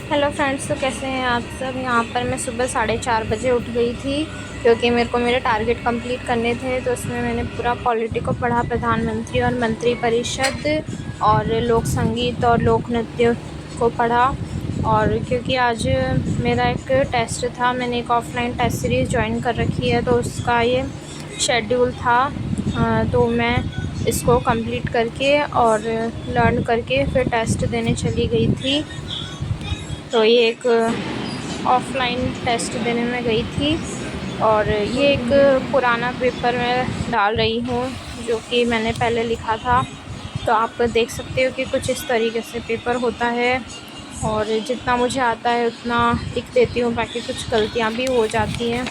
Hello friends, तो कैसे हैं आप सब। यहाँ पर मैं सुबह 4:30 बजे उठ गई थी क्योंकि मेरे को मेरे टारगेट कंप्लीट करने थे। तो उसमें मैंने पूरा पॉलिटी को पढ़ा, प्रधानमंत्री और मंत्रिपरिषद और लोक संगीत और लोक नृत्य को पढ़ा। और क्योंकि आज मेरा एक टेस्ट था, मैंने एक ऑफ़लाइन टेस्ट सीरीज़ ज्वाइन कर रखी है, तो उसका ये शेड्यूल था। तो मैं इसको कंप्लीट करके और लर्न करके फिर टेस्ट देने चली गई थी। तो ये एक ऑफ़लाइन टेस्ट देने में गई थी और ये एक पुराना पेपर मैं डाल रही हूँ जो कि मैंने पहले लिखा था। तो आप देख सकते हो कि कुछ इस तरीके से पेपर होता है और जितना मुझे आता है उतना लिख देती हूँ, बाकी कुछ गलतियाँ भी हो जाती हैं।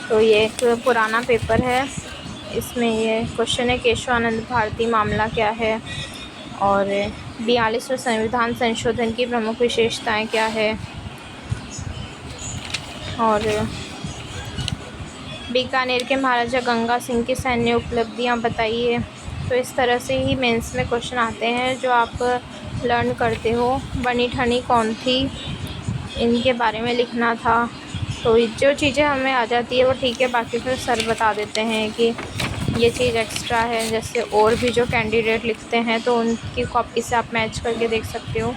तो ये एक पुराना पेपर है, इसमें ये क्वेश्चन है केशवानंद भारती मामला क्या है और 42वें संविधान संशोधन की प्रमुख विशेषताएं क्या है और बीकानेर के महाराजा गंगा सिंह की सैन्य उपलब्धियां बताइए। तो इस तरह से ही मेंस में क्वेश्चन आते हैं जो आप लर्न करते हो। बनी ठनी कौन थी, इनके बारे में लिखना था। तो जो चीज़ें हमें आ जाती है वो ठीक है, बाकी फिर सर बता देते हैं कि ये चीज़ एक्स्ट्रा है। जैसे और भी जो कैंडिडेट लिखते हैं तो उनकी कॉपी से आप मैच करके देख सकते हो।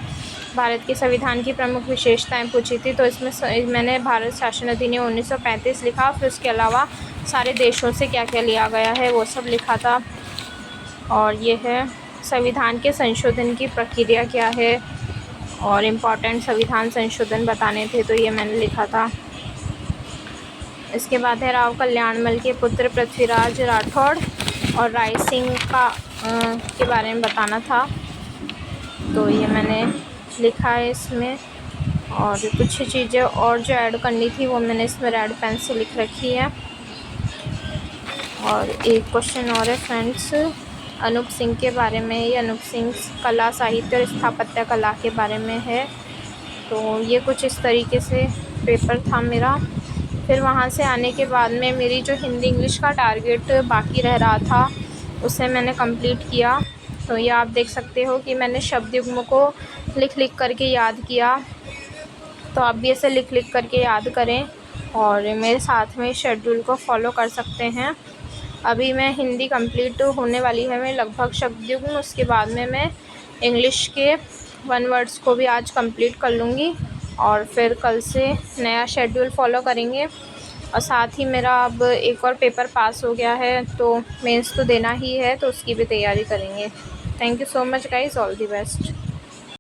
भारत के संविधान की प्रमुख विशेषताएं पूछी थी, तो इसमें मैंने भारत शासन अधिनियम 1935 लिखा, फिर उसके अलावा सारे देशों से क्या क्या लिया गया है वो सब लिखा था। और ये है संविधान के संशोधन की प्रक्रिया क्या है और इम्पॉर्टेंट संविधान संशोधन बताने थे, तो ये मैंने लिखा था। इसके बाद है राव कल्याणमल के पुत्र पृथ्वीराज राठौड़ और राय सिंह का के बारे में बताना था, तो ये मैंने लिखा है इसमें। और कुछ चीज़ें और जो ऐड करनी थी वो मैंने इसमें रेड पेन से लिख रखी है। और एक क्वेश्चन और है फ्रेंड्स, अनूप सिंह के बारे में। ये अनूप सिंह कला, साहित्य और स्थापत्य कला के बारे में है। तो ये कुछ इस तरीके से पेपर था मेरा। फिर वहाँ से आने के बाद में मेरी जो हिंदी इंग्लिश का टारगेट बाकी रह रहा था उसे मैंने कंप्लीट किया। तो ये आप देख सकते हो कि मैंने शब्द युग्म को लिख लिख करके याद किया। तो आप भी ऐसे लिख लिख करके याद करें और मेरे साथ में शेड्यूल को फॉलो कर सकते हैं। अभी मैं हिंदी कंप्लीट होने वाली है मैं लगभग शब्द युग्म, उसके बाद में मैं इंग्लिश के 1 वर्ड्स को भी आज कंप्लीट कर लूँगी और फिर कल से नया शेड्यूल फॉलो करेंगे। और साथ ही मेरा अब एक और पेपर पास हो गया है, तो मेंस तो देना ही है, तो उसकी भी तैयारी करेंगे। Thank you so much guys, all the best.